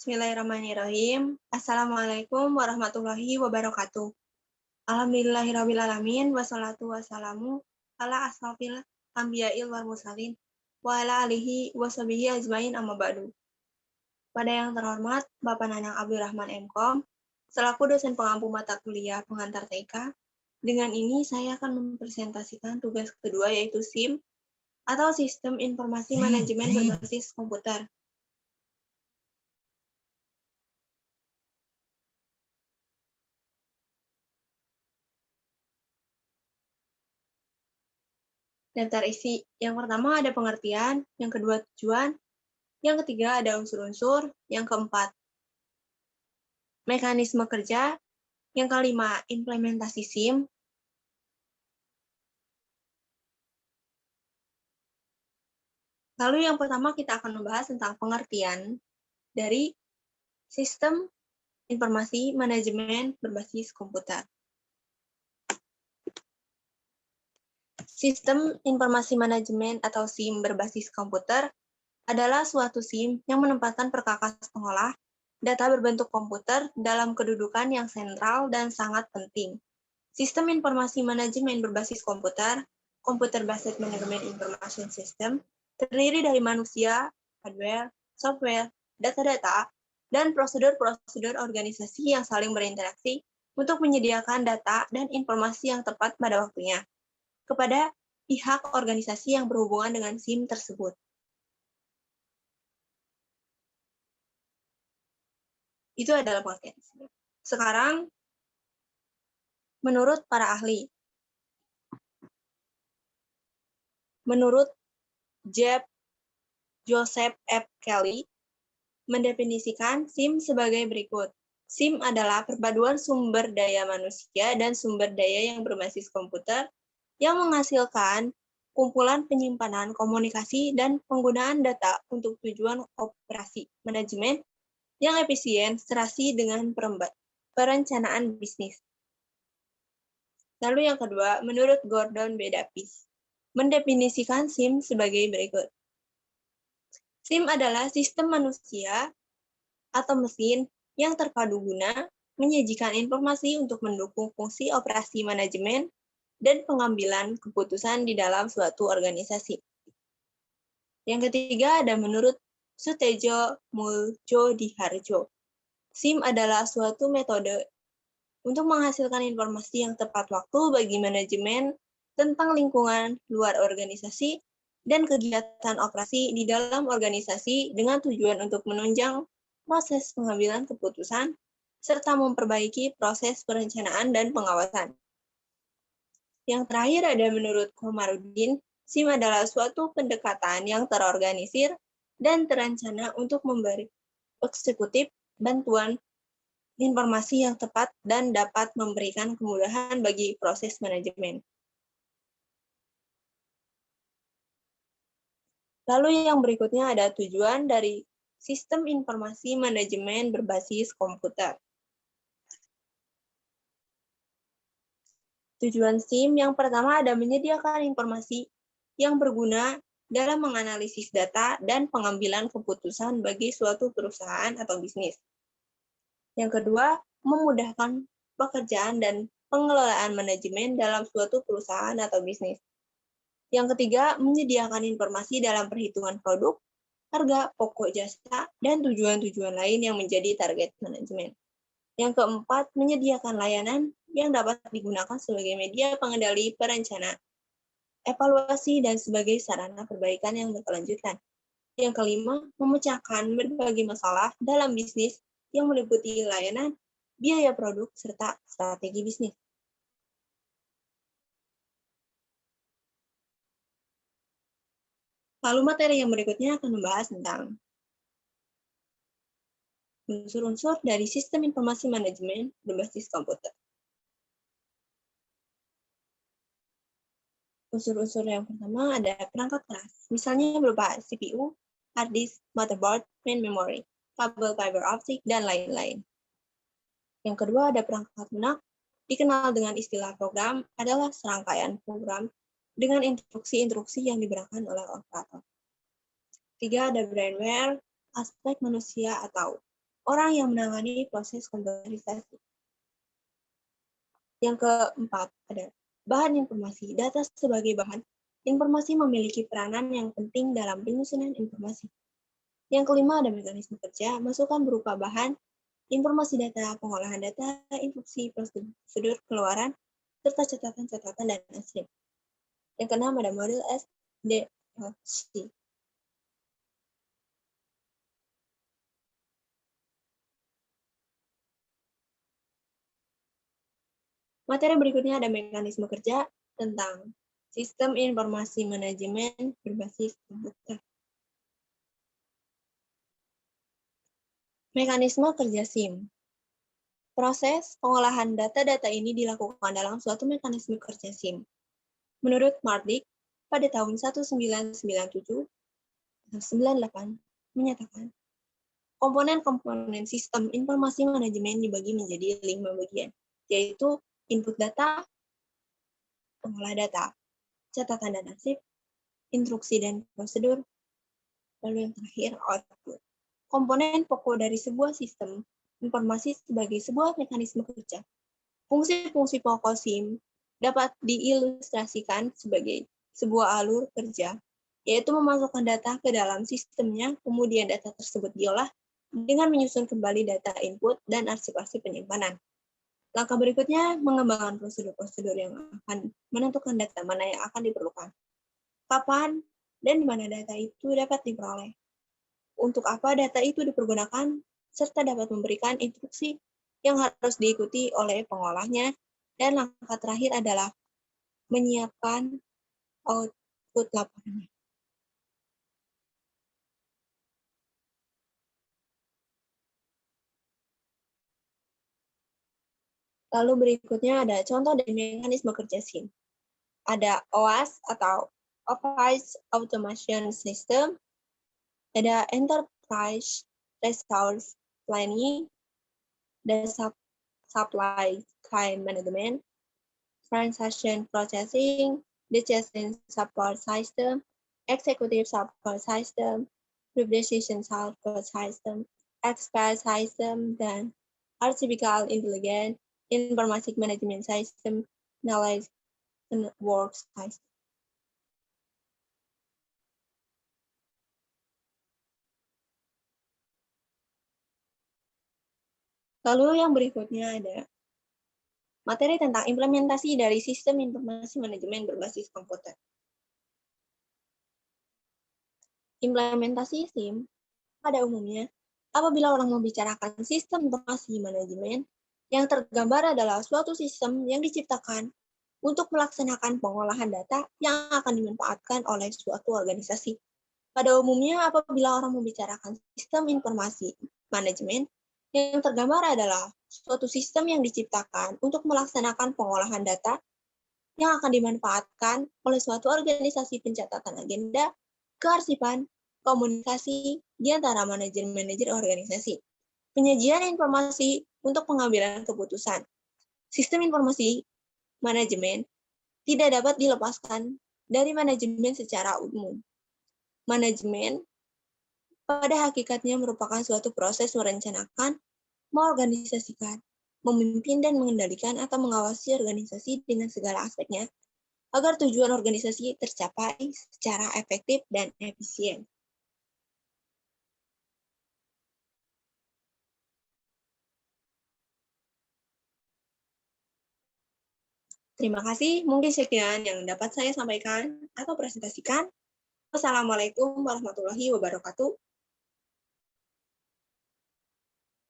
Bismillahirrahmanirrahim. Assalamualaikum warahmatullahi wabarakatuh. Alhamdulillahirrahmanirrahim. Wassalatu wassalamu ala asrafil anbiya'il wal mursalin wa ala alihi wa sahbihi ajmain amma ba'du. Pada yang terhormat Bapak Nanang Abdurrahman MKom, selaku dosen pengampu mata kuliah pengantar TK, dengan ini saya akan mempresentasikan tugas kedua yaitu SIM atau Sistem Informasi Manajemen Berbasis Komputer. Daftar isi. Yang pertama ada pengertian, yang kedua tujuan, yang ketiga ada unsur-unsur, yang keempat mekanisme kerja, yang kelima implementasi SIM, lalu yang pertama kita akan membahas tentang pengertian dari Sistem Informasi Manajemen Berbasis Komputer. Sistem Informasi Manajemen atau SIM berbasis komputer adalah suatu SIM yang menempatkan perkakas pengolah data berbentuk komputer dalam kedudukan yang sentral dan sangat penting. Sistem informasi manajemen berbasis komputer, Computer-Based Management Information System, terdiri dari manusia, hardware, software, data-data, dan prosedur-prosedur organisasi yang saling berinteraksi untuk menyediakan data dan informasi yang tepat pada waktunya kepada pihak organisasi yang berhubungan dengan SIM tersebut. Itu adalah pengertian. Sekarang, menurut para ahli, menurut Joseph F. Kelly, mendefinisikan SIM sebagai berikut. SIM adalah perpaduan sumber daya manusia dan sumber daya yang berbasis komputer yang menghasilkan kumpulan penyimpanan komunikasi dan penggunaan data untuk tujuan operasi manajemen yang efisien serasi dengan perencanaan bisnis. Lalu yang kedua, menurut Gordon B. Davis, mendefinisikan SIM sebagai berikut. SIM adalah sistem manusia atau mesin yang terpadu guna menyajikan informasi untuk mendukung fungsi operasi manajemen dan pengambilan keputusan di dalam suatu organisasi. Yang ketiga ada menurut Sutejo Muljodiharjo. SIM adalah suatu metode untuk menghasilkan informasi yang tepat waktu bagi manajemen tentang lingkungan luar organisasi dan kegiatan operasi di dalam organisasi dengan tujuan untuk menunjang proses pengambilan keputusan serta memperbaiki proses perencanaan dan pengawasan. Yang terakhir ada menurut Komarudin, SIM adalah suatu pendekatan yang terorganisir dan terencana untuk memberi eksekutif bantuan informasi yang tepat dan dapat memberikan kemudahan bagi proses manajemen. Lalu yang berikutnya ada tujuan dari Sistem Informasi Manajemen Berbasis Komputer. Tujuan SIM yang pertama ada menyediakan informasi yang berguna dalam menganalisis data dan pengambilan keputusan bagi suatu perusahaan atau bisnis. Yang kedua, memudahkan pekerjaan dan pengelolaan manajemen dalam suatu perusahaan atau bisnis. Yang ketiga, menyediakan informasi dalam perhitungan produk, harga, pokok jasa, dan tujuan-tujuan lain yang menjadi target manajemen. Yang keempat, menyediakan layanan yang dapat digunakan sebagai media pengendali perencanaan, evaluasi, dan sebagai sarana perbaikan yang berkelanjutan. Yang kelima, memecahkan berbagai masalah dalam bisnis yang meliputi layanan, biaya produk, serta strategi bisnis. Lalu materi yang berikutnya akan membahas tentang unsur-unsur dari sistem informasi manajemen berbasis komputer. Unsur-unsur yang pertama ada perangkat keras, misalnya berupa CPU, hard disk, motherboard, main memory, kabel fiber optik, dan lain-lain. Yang kedua ada perangkat lunak, dikenal dengan istilah program, adalah serangkaian program dengan instruksi-instruksi yang diberikan oleh operator. Tiga ada brainware, aspek manusia atau orang yang menangani proses komputerisasi. Yang keempat, ada bahan informasi. Data sebagai bahan informasi memiliki peranan yang penting dalam penyusunan informasi. Yang kelima, ada mekanisme kerja. Masukan berupa bahan, informasi data, pengolahan data, instruksi, prosedur, keluaran, serta catatan-catatan dan hasil. Yang keenam, ada model SDLC. Materi berikutnya ada mekanisme kerja tentang sistem informasi manajemen berbasis komputer. Mekanisme kerja SIM. Proses pengolahan data-data ini dilakukan dalam suatu mekanisme kerja SIM. Menurut Mardik, pada tahun 1997-98 menyatakan, komponen-komponen sistem informasi manajemen dibagi menjadi 5 bagian, yaitu input data, pengolah data, catatan dan arsip, instruksi dan prosedur, lalu yang terakhir output. Komponen pokok dari sebuah sistem informasi sebagai sebuah mekanisme kerja. Fungsi-fungsi pokok SIM dapat diilustrasikan sebagai sebuah alur kerja, yaitu memasukkan data ke dalam sistemnya, kemudian data tersebut diolah dengan menyusun kembali data input dan arsip-arsip penyimpanan. Langkah berikutnya, mengembangkan prosedur-prosedur yang akan menentukan data mana yang akan diperlukan, kapan, dan di mana data itu dapat diperoleh, untuk apa data itu dipergunakan, serta dapat memberikan instruksi yang harus diikuti oleh pengolahnya, dan langkah terakhir adalah menyiapkan output laporannya. Lalu berikutnya ada contoh dari mekanisme kerja SIM. Ada OAS atau Office Automation System, ada Enterprise Resource Planning, dan Supply Chain Management, Transaction Processing, Decision Support System, Executive Support System, Decision Support System, Expert System, dan Artificial Intelligence, Information Management System, Knowledge Work System. Lalu yang berikutnya ada materi tentang implementasi dari sistem informasi manajemen berbasis komputer. Implementasi SIM pada umumnya, apabila orang membicarakan sistem informasi manajemen, yang tergambar adalah suatu sistem yang diciptakan untuk melaksanakan pengolahan data yang akan dimanfaatkan oleh suatu organisasi. Pada umumnya, apabila orang membicarakan sistem informasi manajemen, yang tergambar adalah suatu sistem yang diciptakan untuk melaksanakan pengolahan data yang akan dimanfaatkan oleh suatu organisasi pencatatan agenda, kearsipan, komunikasi di antara manajer-manajer organisasi, penyajian informasi untuk pengambilan keputusan. Sistem informasi manajemen tidak dapat dilepaskan dari manajemen secara umum. Manajemen pada hakikatnya merupakan suatu proses merencanakan, mengorganisasikan, memimpin dan mengendalikan atau mengawasi organisasi dengan segala aspeknya agar tujuan organisasi tercapai secara efektif dan efisien. Terima kasih, mungkin sekian yang dapat saya sampaikan atau presentasikan. Wassalamualaikum warahmatullahi wabarakatuh.